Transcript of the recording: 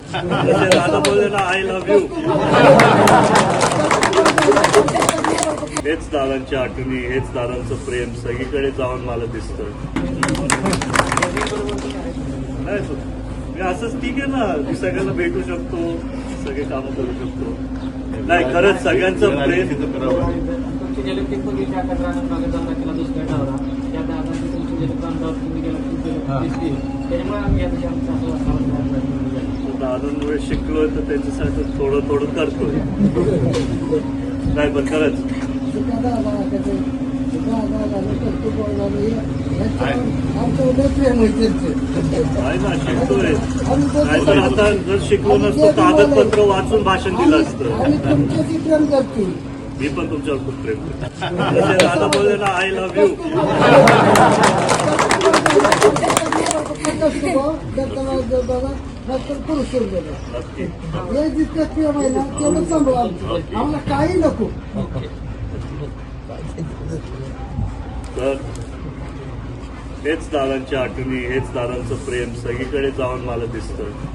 जसे दादा बोलले ना, आय लव्ह यू. हेच दादांची आठवणी, हेच दादांचं प्रेम सगळीकडे जाऊन मला दिसतं. मी असंच ठीक आहे ना, मी सगळ्यांना भेटू शकतो, सगळे कामं करू शकतो. नाही, खरंच सगळ्यांचं प्रेम. दादांमुळे शिकलोय तर त्यांच्यासाठी थोडं थोडं करतोय. नाही पण खरंच आहे ना, शिकतोय. नाही तर आता जर शिकलो नसतो कागदपत्र वाचून भाषण दिलं असतं. मी पण तुमच्यावर खूप प्रेम करतो. जसे दादा बोलले ना, आय लव्ह यू. नक्की. आम्हाला काही नको. तर हेच दादांची आठवणी, हेच दादांचं प्रेम सगळीकडे जाऊन मला दिसतं.